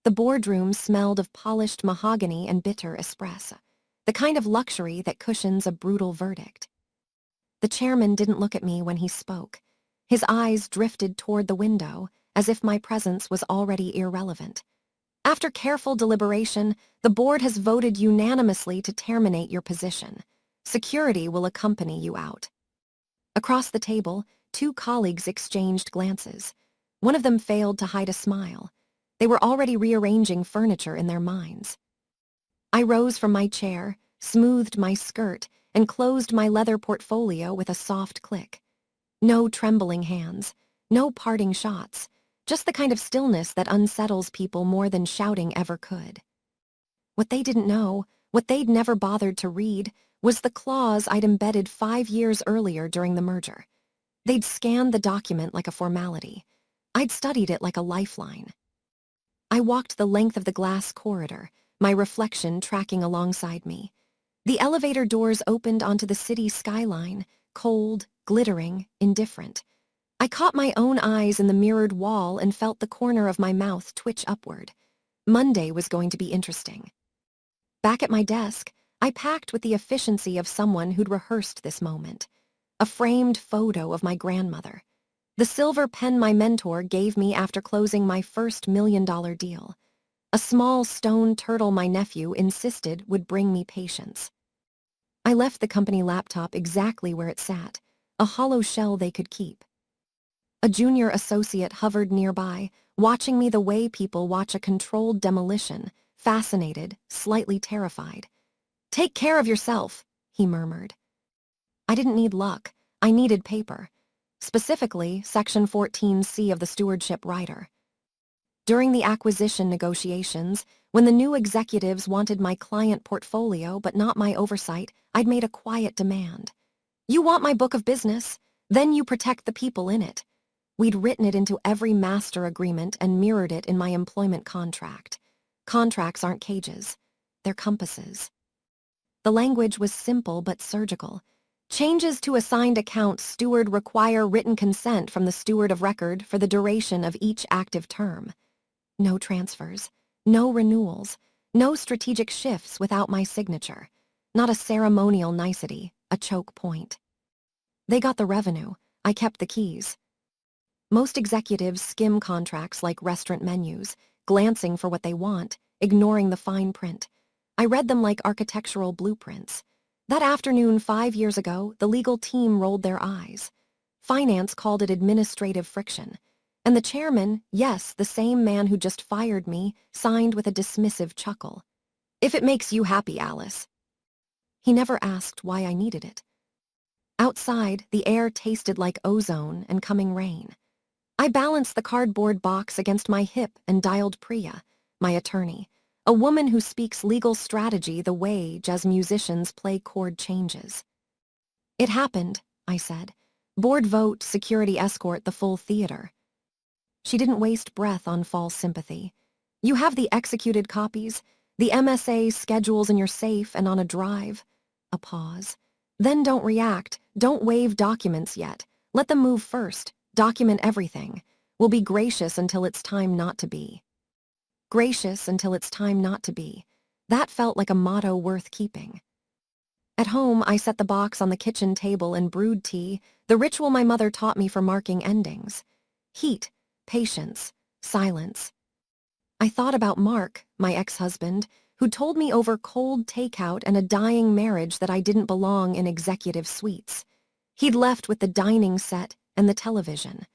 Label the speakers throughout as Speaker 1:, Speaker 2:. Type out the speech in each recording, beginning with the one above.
Speaker 1: The boardroom smelled of polished mahogany and bitter espresso, the kind of luxury that cushions a brutal verdict. The chairman didn't look at me when he spoke. His eyes drifted toward the window, as if my presence was already irrelevant. After careful deliberation, the board has voted unanimously to terminate your position. Security will accompany you out. Across the table, two colleagues exchanged glances. One of them failed to hide a smile. They were already rearranging furniture in their minds. I rose from my chair, smoothed my skirt, and closed my leather portfolio with a soft click. No trembling hands, no parting shots, just the kind of stillness that unsettles people more than shouting ever could. What they didn't know, what they'd never bothered to read, was the clause I'd embedded 5 years earlier during the merger. They'd scanned the document like a formality. I'd studied it like a lifeline. I walked the length of the glass corridor, my reflection tracking alongside me. The elevator doors opened onto the city skyline, cold, glittering, indifferent. I caught my own eyes in the mirrored wall and felt the corner of my mouth twitch upward. Monday was going to be interesting. Back at my desk, I packed with the efficiency of someone who'd rehearsed this moment. A framed photo of my grandmother. The silver pen my mentor gave me after closing my first $1 million deal. A small stone turtle my nephew insisted would bring me patience. I left the company laptop exactly where it sat, a hollow shell they could keep. A junior associate hovered nearby, watching me the way people watch a controlled demolition, fascinated, slightly terrified. "Take care of yourself," he murmured. I didn't need luck, I needed paper. Specifically, Section 14C of the Stewardship Rider. During the acquisition negotiations, when the new executives wanted my client portfolio but not my oversight, I'd made a quiet demand. "You want my book of business? Then you protect the people in it." We'd written it into every master agreement and mirrored it in my employment contract. Contracts aren't cages, they're compasses. The language was simple but surgical. Changes to assigned accounts steward require written consent from the steward of record for the duration of each active term. No transfers, no renewals, no strategic shifts without my signature. Not a ceremonial nicety, a choke point. They got the revenue, I kept the keys. Most executives skim contracts like restaurant menus, glancing for what they want, ignoring the fine print. I read them like architectural blueprints. That afternoon 5 years ago, the legal team rolled their eyes. Finance called it administrative friction. And the chairman, yes, the same man who just fired me, signed with a dismissive chuckle. "If it makes you happy, Alice." He never asked why I needed it. Outside, the air tasted like ozone and coming rain. I balanced the cardboard box against my hip and dialed Priya, my attorney, a woman who speaks legal strategy the way jazz musicians play chord changes. "It happened," I said. "Board vote, security escort the full theater." She didn't waste breath on false sympathy. "You have the executed copies, the MSA schedules in your safe and on a drive." A pause. "Then don't react, don't waive documents yet. Let them move first. Document everything. We'll be gracious until it's time not to be." Gracious until it's time not to be. That felt like a motto worth keeping. At home, I set the box on the kitchen table and brewed tea, the ritual my mother taught me for marking endings. Heat, patience, silence. I thought about Mark, my ex-husband, who told me over cold takeout and a dying marriage that I didn't belong in executive suites. He'd left with the dining set and the television.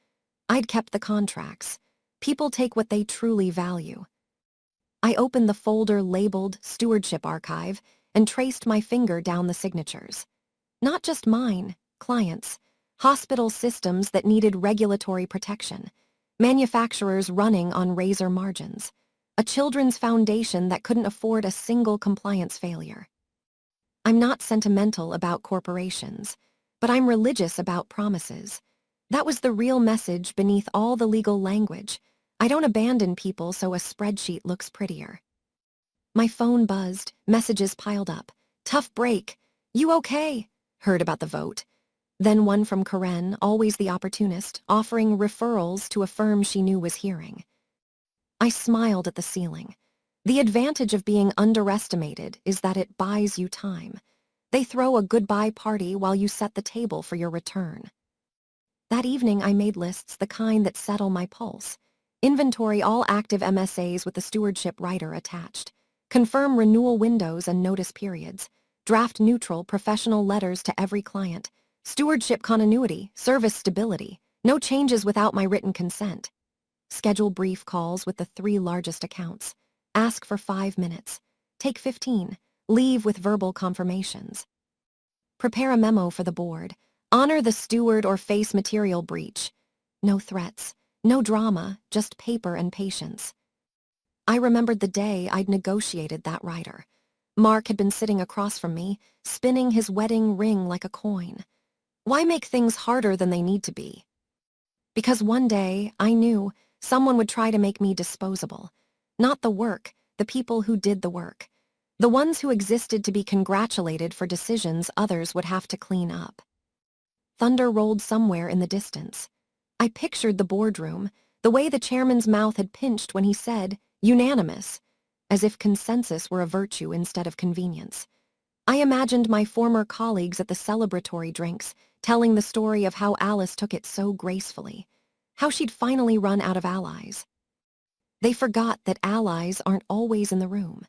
Speaker 1: I'd kept the contracts. People take what they truly value. I opened the folder labeled Stewardship Archive and traced my finger down the signatures. Not just mine, clients, hospital systems that needed regulatory protection, manufacturers running on razor margins, a children's foundation that couldn't afford a single compliance failure. I'm not sentimental about corporations, but I'm religious about promises. That was the real message beneath all the legal language. I don't abandon people so a spreadsheet looks prettier. My phone buzzed, messages piled up. "Tough break. You okay?" Heard about the vote. Then one from Karen, always the opportunist, offering referrals to a firm she knew was hearing. I smiled at the ceiling. The advantage of being underestimated is that it buys you time. They throw a goodbye party while you set the table for your return. That evening, I made lists, the kind that settle my pulse. Inventory all active MSAs with the stewardship rider attached. Confirm renewal windows and notice periods. Draft neutral, professional letters to every client. Stewardship continuity, service stability. No changes without my written consent. Schedule brief calls with the 3 largest accounts. Ask for 5 minutes. Take 15. Leave with verbal confirmations. Prepare a memo for the board. Honor the steward or face material breach. No threats, no drama, just paper and patience. I remembered the day I'd negotiated that rider. Mark had been sitting across from me, spinning his wedding ring like a coin. Why make things harder than they need to be? Because one day, I knew, someone would try to make me disposable. Not the work, the people who did the work. The ones who existed to be congratulated for decisions others would have to clean up. Thunder rolled somewhere in the distance. I pictured the boardroom, the way the chairman's mouth had pinched when he said, "Unanimous," as if consensus were a virtue instead of convenience. I imagined my former colleagues at the celebratory drinks, telling the story of how Alice took it so gracefully, how she'd finally run out of allies. They forgot that allies aren't always in the room.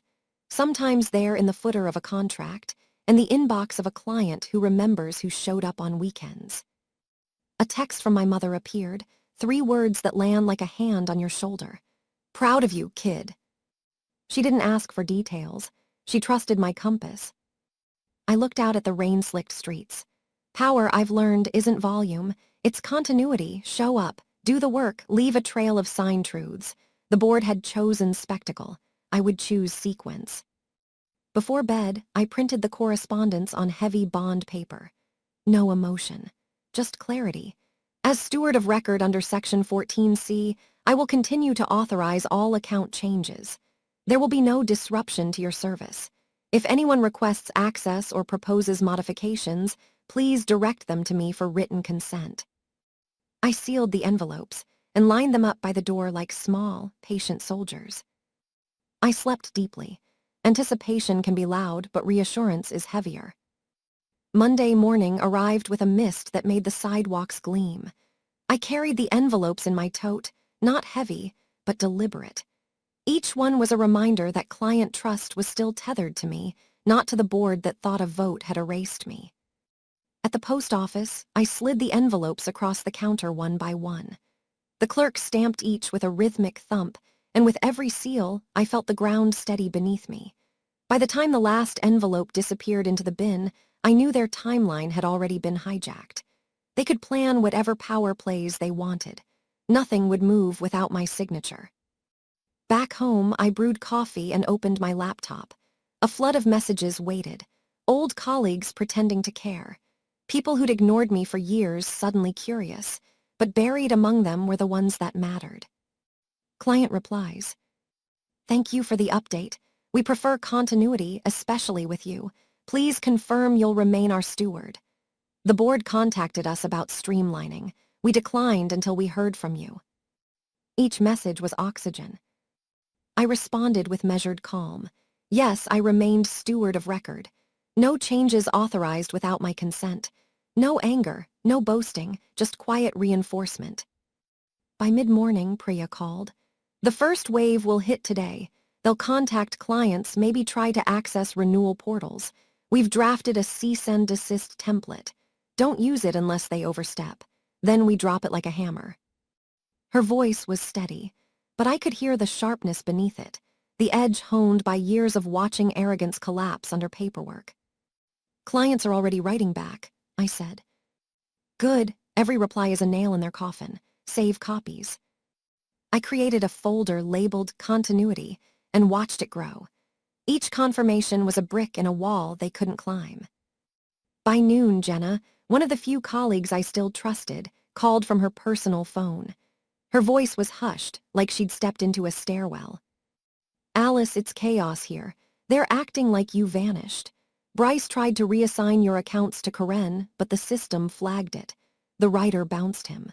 Speaker 1: Sometimes they're in the footer of a contract and the inbox of a client who remembers who showed up on weekends. A text from my mother appeared, 3 words that land like a hand on your shoulder. "Proud of you, kid." She didn't ask for details. She trusted my compass. I looked out at the rain-slicked streets. Power, I've learned, isn't volume. It's continuity. Show up, do the work, leave a trail of sign truths. The board had chosen spectacle. I would choose sequence. Before bed, I printed the correspondence on heavy bond paper. No emotion, just clarity. As steward of record under Section 14C, I will continue to authorize all account changes. There will be no disruption to your service. If anyone requests access or proposes modifications, please direct them to me for written consent. I sealed the envelopes and lined them up by the door like small, patient soldiers. I slept deeply. Anticipation can be loud, but reassurance is heavier. Monday morning arrived with a mist that made the sidewalks gleam. I carried the envelopes in my tote, not heavy, but deliberate. Each one was a reminder that client trust was still tethered to me, not to the board that thought a vote had erased me. At the post office, I slid the envelopes across the counter one by one. The clerk stamped each with a rhythmic thump, and with every seal, I felt the ground steady beneath me. By the time the last envelope disappeared into the bin, I knew their timeline had already been hijacked. They could plan whatever power plays they wanted. Nothing would move without my signature. Back home, I brewed coffee and opened my laptop. A flood of messages waited. Old colleagues pretending to care. People who'd ignored me for years suddenly curious, but buried among them were the ones that mattered. Client replies. "Thank you for the update. We prefer continuity, especially with you. Please confirm you'll remain our steward. The board contacted us about streamlining. We declined until we heard from you." Each message was oxygen. I responded with measured calm. Yes, I remained steward of record. No changes authorized without my consent. No anger, no boasting, just quiet reinforcement. By mid-morning, Priya called. "The first wave will hit today. They'll contact clients, maybe try to access renewal portals. We've drafted a cease and desist template. Don't use it unless they overstep. Then we drop it like a hammer." Her voice was steady, but I could hear the sharpness beneath it, the edge honed by years of watching arrogance collapse under paperwork. "Clients are already writing back," I said. "Good, every reply is a nail in their coffin. Save copies." I created a folder labeled Continuity and watched it grow. Each confirmation was a brick in a wall they couldn't climb. By noon, Jenna, one of the few colleagues I still trusted, called from her personal phone. Her voice was hushed, like she'd stepped into a stairwell. "Alice, it's chaos here. They're acting like you vanished. Bryce tried to reassign your accounts to Karen, but the system flagged it. The writer bounced him."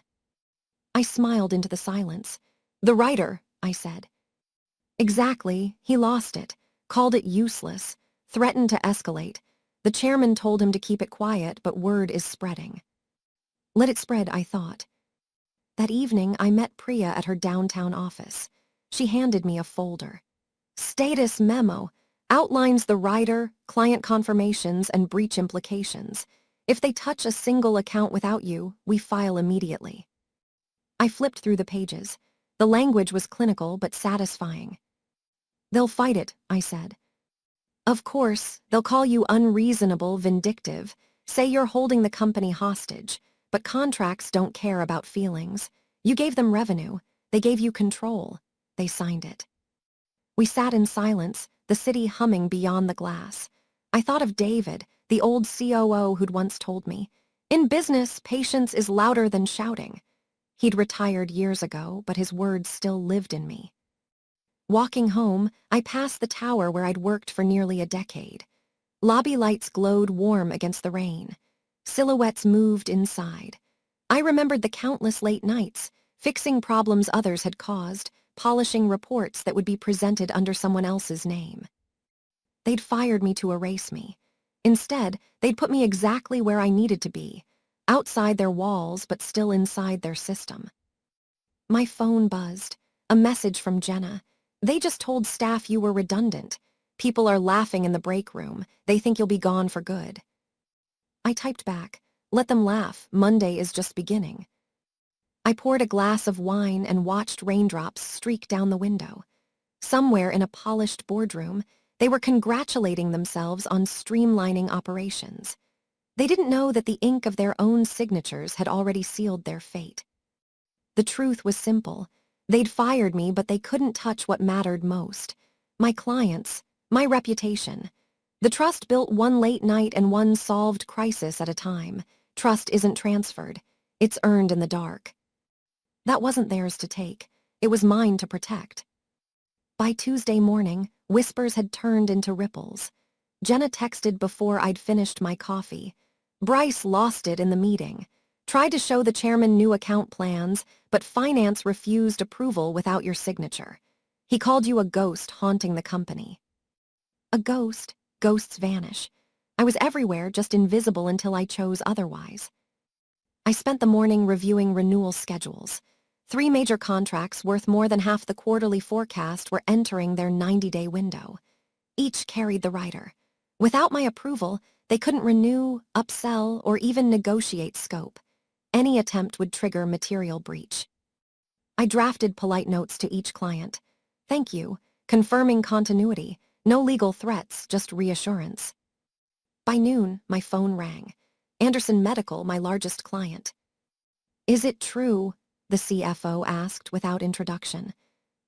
Speaker 1: I smiled into the silence. "The writer," I said. Exactly, he lost it, called it useless, threatened to escalate. The chairman told him to keep it quiet, but word is spreading. Let it spread, I thought. That evening, I met Priya at her downtown office. She handed me a folder. Status memo outlines the rider, client confirmations, and breach implications. If they touch a single account without you, we file immediately. I flipped through the pages. The language was clinical but satisfying. They'll fight it, I said. Of course, they'll call you unreasonable, vindictive, say you're holding the company hostage, but contracts don't care about feelings. You gave them revenue. They gave you control. They signed it. We sat in silence, the city humming beyond the glass. I thought of David, the old COO who'd once told me, "In business, patience is louder than shouting." He'd retired years ago, but his words still lived in me. Walking home, I passed the tower where I'd worked for nearly a decade. Lobby lights glowed warm against the rain. Silhouettes moved inside. I remembered the countless late nights, fixing problems others had caused, polishing reports that would be presented under someone else's name. They'd fired me to erase me. Instead, they'd put me exactly where I needed to be, outside their walls but still inside their system. My phone buzzed. A message from Jenna. "They just told staff you were redundant. People are laughing in the break room. They think you'll be gone for good." I typed back, "Let them laugh. Monday is just beginning." I poured a glass of wine and watched raindrops streak down the window. Somewhere in a polished boardroom, they were congratulating themselves on streamlining operations. They didn't know that the ink of their own signatures had already sealed their fate. The truth was simple. They'd fired me, but they couldn't touch what mattered most. My clients, my reputation. The trust built one late night and one solved crisis at a time. Trust isn't transferred. It's earned in the dark. That wasn't theirs to take. It was mine to protect. By Tuesday morning, whispers had turned into ripples. Jenna texted before I'd finished my coffee. "Bryce lost it in the meeting. Tried to show the chairman new account plans, but finance refused approval without your signature. He called you a ghost haunting the company." A ghost? Ghosts vanish. I was everywhere, just invisible until I chose otherwise. I spent the morning reviewing renewal schedules. 3 major contracts worth more than half the quarterly forecast were entering their 90-day window. Each carried the rider. Without my approval, they couldn't renew, upsell, or even negotiate scope. Any attempt would trigger material breach. I drafted polite notes to each client. "Thank you," confirming continuity, no legal threats, just reassurance. By noon, my phone rang. Anderson Medical, my largest client. "Is it true?" the CFO asked without introduction.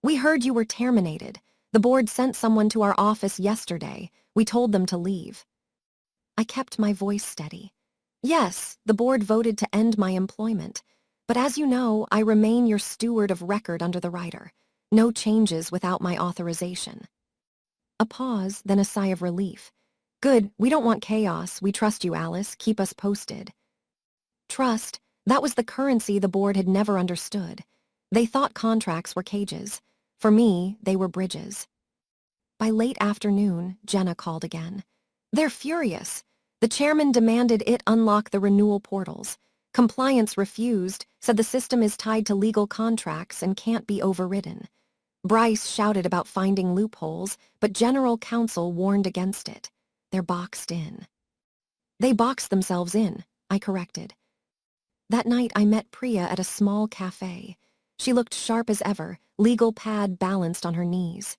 Speaker 1: "We heard you were terminated. The board sent someone to our office yesterday. We told them to leave." I kept my voice steady. "Yes, the board voted to end my employment. But as you know, I remain your steward of record under the rider. No changes without my authorization." A pause, then a sigh of relief. "Good, we don't want chaos. We trust you, Alice. Keep us posted." Trust, that was the currency the board had never understood. They thought contracts were cages. For me, they were bridges. By late afternoon, Jenna called again. "They're furious. The chairman demanded it unlock the renewal portals. Compliance refused, said the system is tied to legal contracts and can't be overridden. Bryce shouted about finding loopholes, but general counsel warned against it. They're boxed in." "They boxed themselves in," I corrected. That night I met Priya at a small cafe. She looked sharp as ever, legal pad balanced on her knees.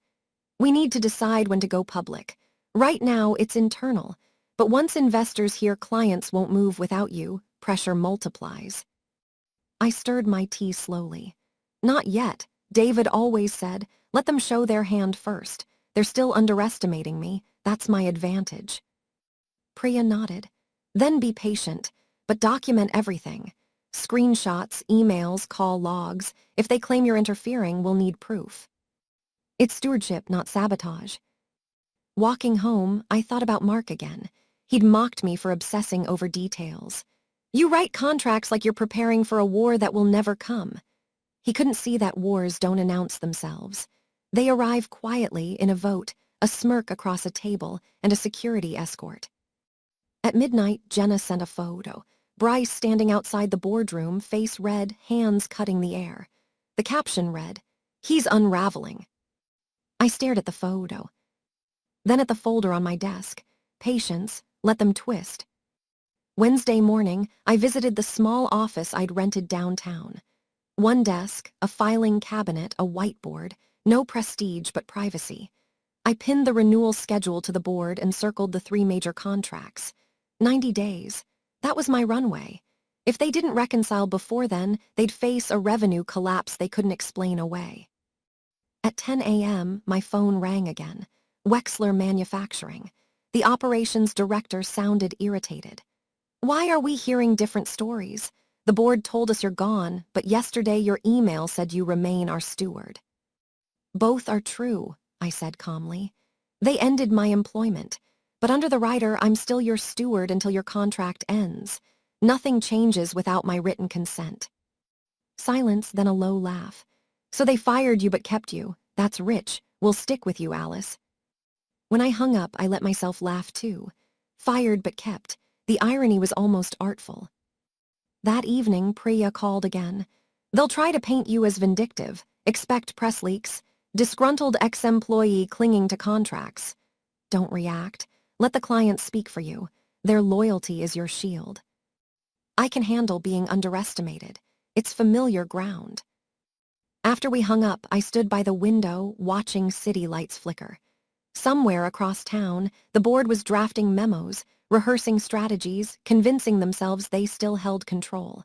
Speaker 1: "We need to decide when to go public. Right now, it's internal. But once investors hear clients won't move without you, pressure multiplies." I stirred my tea slowly. "Not yet. David always said, let them show their hand first. They're still underestimating me. That's my advantage." Priya nodded. "Then be patient, but document everything. Screenshots, emails, call logs. If they claim you're interfering, we'll need proof." It's stewardship, not sabotage. Walking home, I thought about Mark again. He'd mocked me for obsessing over details. "You write contracts like you're preparing for a war that will never come." He couldn't see that wars don't announce themselves. They arrive quietly in a vote, a smirk across a table, and a security escort. At midnight, Jenna sent a photo. Bryce standing outside the boardroom, face red, hands cutting the air. The caption read, "He's unraveling." I stared at the photo, then at the folder on my desk. Patience, let them twist. Wednesday morning, I visited the small office I'd rented downtown. One desk, a filing cabinet, a whiteboard, no prestige but privacy. I pinned the renewal schedule to the board and circled the 3 major contracts. 90 days. That was my runway. If they didn't reconcile before then, they'd face a revenue collapse they couldn't explain away. At 10 a.m., my phone rang again. Wexler Manufacturing. The operations director sounded irritated. "Why are we hearing different stories? The board told us you're gone, but yesterday your email said you remain our steward." "Both are true," I said calmly. "They ended my employment, but under the rider, I'm still your steward until your contract ends. Nothing changes without my written consent." Silence, then a low laugh. "So they fired you but kept you. That's rich. We'll stick with you, Alice." When I hung up, I let myself laugh too. Fired but kept. The irony was almost artful. That evening, Priya called again. "They'll try to paint you as vindictive. Expect press leaks. Disgruntled ex-employee clinging to contracts. Don't react. Let the clients speak for you. Their loyalty is your shield." I can handle being underestimated. It's familiar ground. After we hung up, I stood by the window, watching city lights flicker. Somewhere across town, the board was drafting memos, rehearsing strategies, convincing themselves they still held control.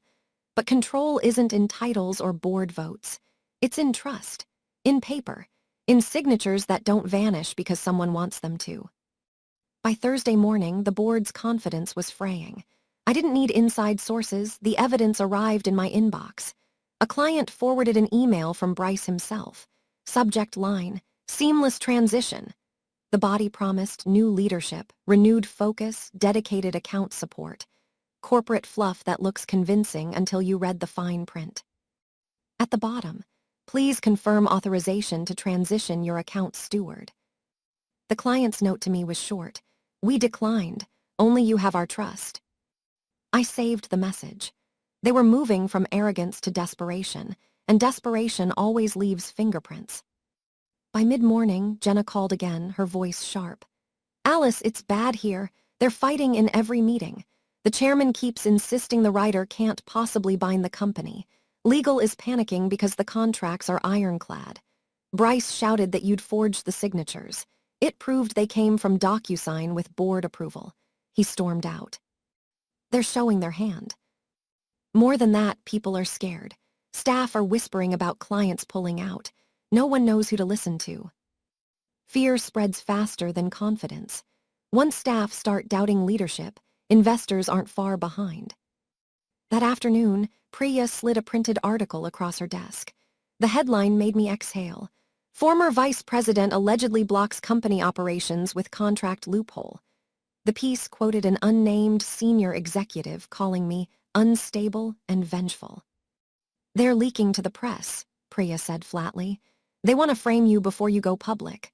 Speaker 1: But control isn't in titles or board votes. It's in trust, in paper, in signatures that don't vanish because someone wants them to. By Thursday morning, the board's confidence was fraying. I didn't need inside sources. The evidence arrived in my inbox. A client forwarded an email from Bryce himself. Subject line, "Seamless transition." The body promised new leadership, renewed focus, dedicated account support. Corporate fluff that looks convincing until you read the fine print. At the bottom, "Please confirm authorization to transition your account steward." The client's note to me was short. "We declined. Only you have our trust." I saved the message. They were moving from arrogance to desperation, and desperation always leaves fingerprints. By mid-morning, Jenna called again, her voice sharp. "Alice, it's bad here. They're fighting in every meeting. The chairman keeps insisting the writer can't possibly bind the company. Legal is panicking because the contracts are ironclad. Bryce shouted that you'd forged the signatures. It proved they came from DocuSign with board approval." He stormed out. "They're showing their hand." More than that, people are scared. Staff are whispering about clients pulling out. No one knows who to listen to. Fear spreads faster than confidence. Once staff start doubting leadership, investors aren't far behind. That afternoon, Priya slid a printed article across her desk. The headline made me exhale. "Former Vice President allegedly blocks company operations with contract loophole." The piece quoted an unnamed senior executive calling me unstable and vengeful. "They're leaking to the press," Priya said flatly. "They want to frame you before you go public."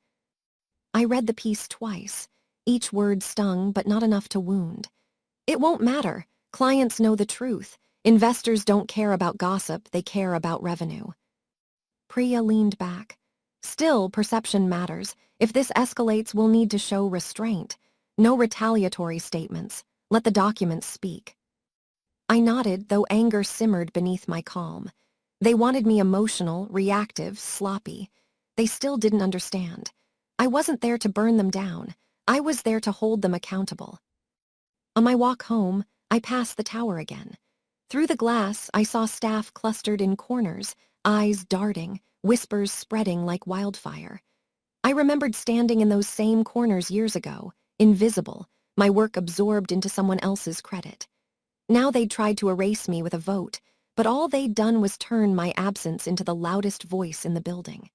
Speaker 1: I read the piece twice. Each word stung, but not enough to wound. It won't matter. Clients know the truth. Investors don't care about gossip, they care about revenue. Priya leaned back. "Still, perception matters. If this escalates, we'll need to show restraint. No retaliatory statements. Let the documents speak." I nodded, though anger simmered beneath my calm. They wanted me emotional, reactive, sloppy. They still didn't understand. I wasn't there to burn them down. I was there to hold them accountable. On my walk home, I passed the tower again. Through the glass, I saw staff clustered in corners, eyes darting, whispers spreading like wildfire. I remembered standing in those same corners years ago, invisible, my work absorbed into someone else's credit. Now they'd tried to erase me with a vote, but all they'd done was turn my absence into the loudest voice in the building.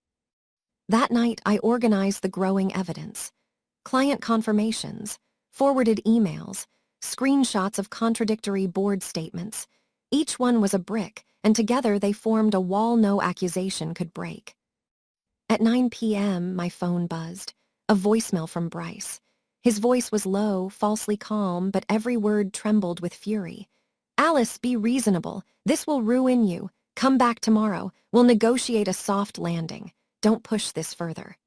Speaker 1: That night, I organized the growing evidence. Client confirmations, forwarded emails, screenshots of contradictory board statements. Each one was a brick, and together they formed a wall no accusation could break. At 9 p.m., my phone buzzed. A voicemail from Bryce. His voice was low, falsely calm, but every word trembled with fury. "Alice, be reasonable. This will ruin you. Come back tomorrow. We'll negotiate a soft landing. Don't push this further."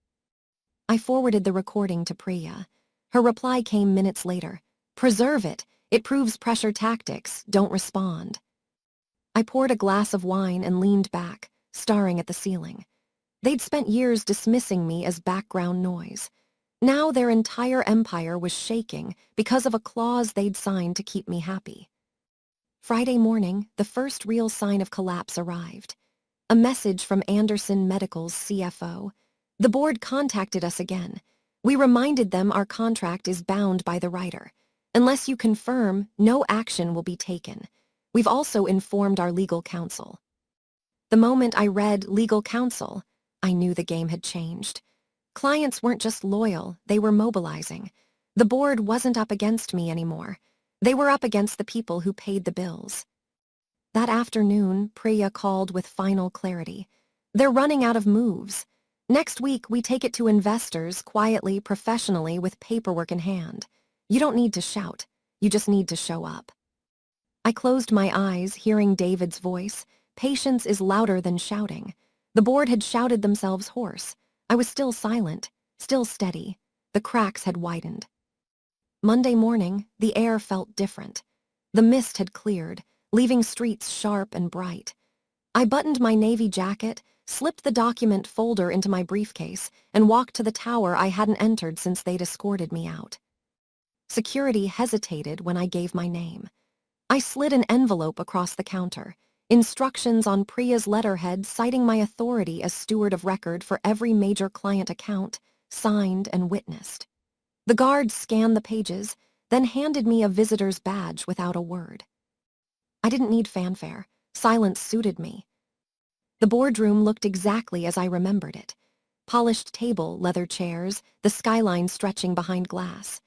Speaker 1: I forwarded the recording to Priya. Her reply came minutes later. "Preserve it. It proves pressure tactics. Don't respond." I poured a glass of wine and leaned back, staring at the ceiling. They'd spent years dismissing me as background noise. Now their entire empire was shaking because of a clause they'd signed to keep me happy. Friday morning, the first real sign of collapse arrived. A message from Anderson Medical's CFO. The board contacted us again. We reminded them our contract is bound by the writer. Unless you confirm, no action will be taken. We've also informed our legal counsel. The moment I read legal counsel, I knew the game had changed. Clients weren't just loyal, they were mobilizing. The board wasn't up against me anymore. They were up against the people who paid the bills. That afternoon, Priya called with final clarity. "They're running out of moves. Next week, we take it to investors quietly, professionally, with paperwork in hand. You don't need to shout. You just need to show up." I closed my eyes, hearing David's voice. Patience is louder than shouting. The board had shouted themselves hoarse. I was still silent, still steady. The cracks had widened. Monday morning, the air felt different. The mist had cleared, leaving streets sharp and bright. I buttoned my navy jacket, slipped the document folder into my briefcase, and walked to the tower I hadn't entered since they'd escorted me out. Security hesitated when I gave my name. I slid an envelope across the counter, instructions on Priya's letterhead citing my authority as steward of record for every major client account, signed and witnessed. The guard scanned the pages, then handed me a visitor's badge without a word. I didn't need fanfare. Silence suited me. The boardroom looked exactly as I remembered it. Polished table, leather chairs, the skyline stretching behind glass.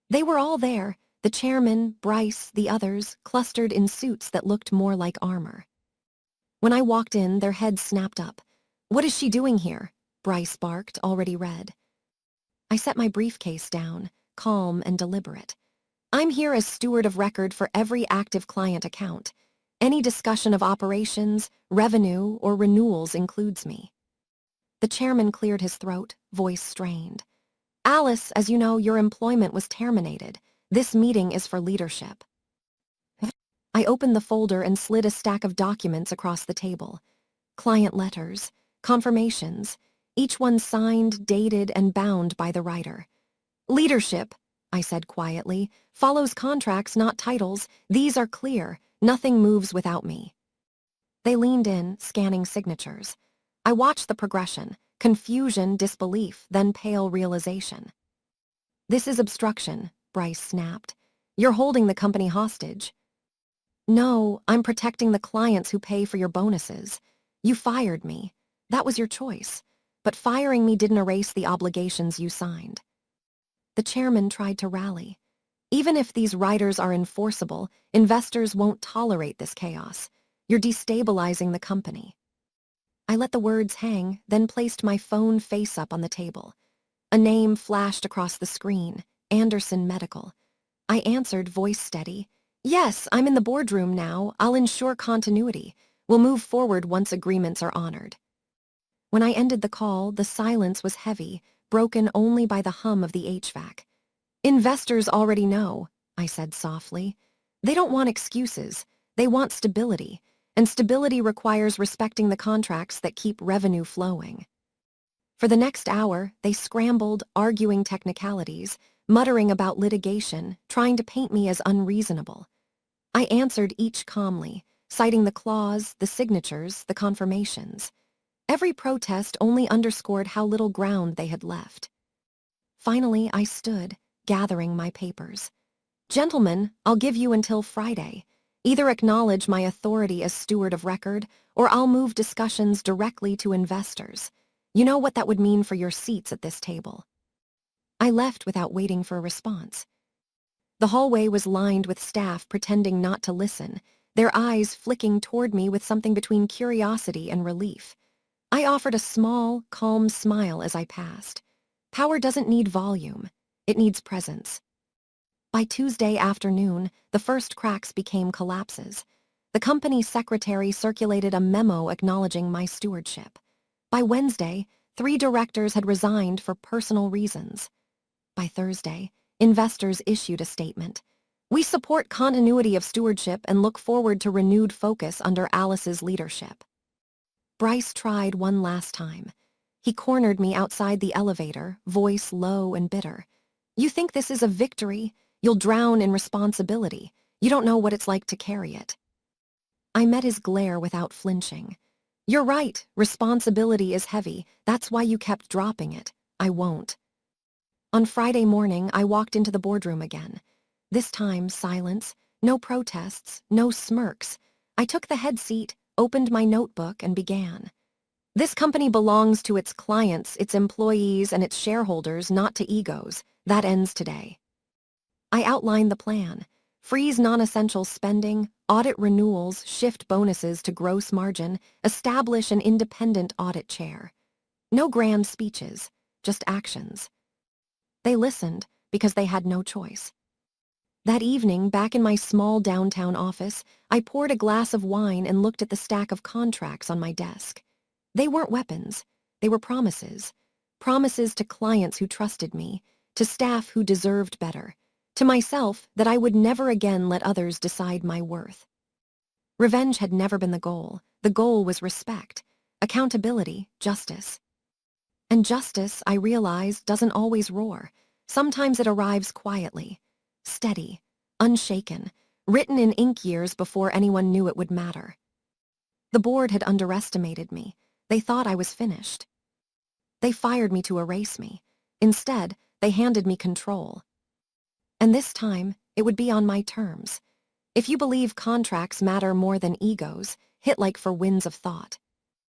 Speaker 1: They were all there, the chairman, Bryce, the others, clustered in suits that looked more like armor. When I walked in, their heads snapped up. "What is she doing here?" Bryce barked, already red. I set my briefcase down, calm and deliberate. "I'm here as steward of record for every active client account. Any discussion of operations, revenue, or renewals includes me." The chairman cleared his throat, voice strained. "Alice, as you know, your employment was terminated. This meeting is for leadership." I opened the folder and slid a stack of documents across the table. Client letters, confirmations, each one signed, dated, and bound by the writer. "Leadership," I said quietly, "follows contracts, not titles. These are clear. Nothing moves without me." They leaned in, scanning signatures. I watched the progression, confusion, disbelief, then pale realization. "This is obstruction," Bryce snapped. "You're holding the company hostage." "No, I'm protecting the clients who pay for your bonuses. You fired me. That was your choice. But firing me didn't erase the obligations you signed." The chairman tried to rally. "Even if these riders are enforceable, investors won't tolerate this chaos. You're destabilizing the company." I let the words hang, then placed my phone face up on the table. A name flashed across the screen, Anderson Medical. I answered, voice steady. "Yes, I'm in the boardroom now. I'll ensure continuity. We'll move forward once agreements are honored." When I ended the call, the silence was heavy, broken only by the hum of the HVAC. "Investors already know," I said softly. "They don't want excuses. They want stability, and stability requires respecting the contracts that keep revenue flowing." For the next hour, they scrambled, arguing technicalities, muttering about litigation, trying to paint me as unreasonable. I answered each calmly, citing the clause, the signatures, the confirmations. Every protest only underscored how little ground they had left. Finally, I stood, gathering my papers. "Gentlemen, I'll give you until Friday. Either acknowledge my authority as steward of record, or I'll move discussions directly to investors. You know what that would mean for your seats at this table." I left without waiting for a response. The hallway was lined with staff pretending not to listen, their eyes flicking toward me with something between curiosity and relief. I offered a small, calm smile as I passed. Power doesn't need volume. It needs presence. By Tuesday afternoon, the first cracks became collapses. The company secretary circulated a memo acknowledging my stewardship. By Wednesday, 3 directors had resigned for personal reasons. By Thursday, investors issued a statement. We support continuity of stewardship and look forward to renewed focus under Alice's leadership. Bryce tried one last time. He cornered me outside the elevator, voice low and bitter. You think this is a victory? You'll drown in responsibility. You don't know what it's like to carry it. I met his glare without flinching. You're right, responsibility is heavy. That's why you kept dropping it. I won't. On Friday morning, I walked into the boardroom again. This time, silence, no protests, no smirks. I took the head seat, opened my notebook, and began. This company belongs to its clients, its employees, and its shareholders, not to egos. That ends today. I outlined the plan. Freeze non-essential spending, audit renewals, shift bonuses to gross margin, establish an independent audit chair. No grand speeches, just actions. They listened because they had no choice. That evening, back in my small downtown office, I poured a glass of wine and looked at the stack of contracts on my desk. They weren't weapons. They were promises. Promises to clients who trusted me, to staff who deserved better, to myself that I would never again let others decide my worth. Revenge had never been the goal. The goal was respect, accountability, justice. And justice, I realized, doesn't always roar. Sometimes it arrives quietly, steady, unshaken, written in ink years before anyone knew it would matter. The board had underestimated me. They thought I was finished. They fired me to erase me. Instead, they handed me control. And this time, it would be on my terms. If you believe contracts matter more than egos, hit like for winds of thought.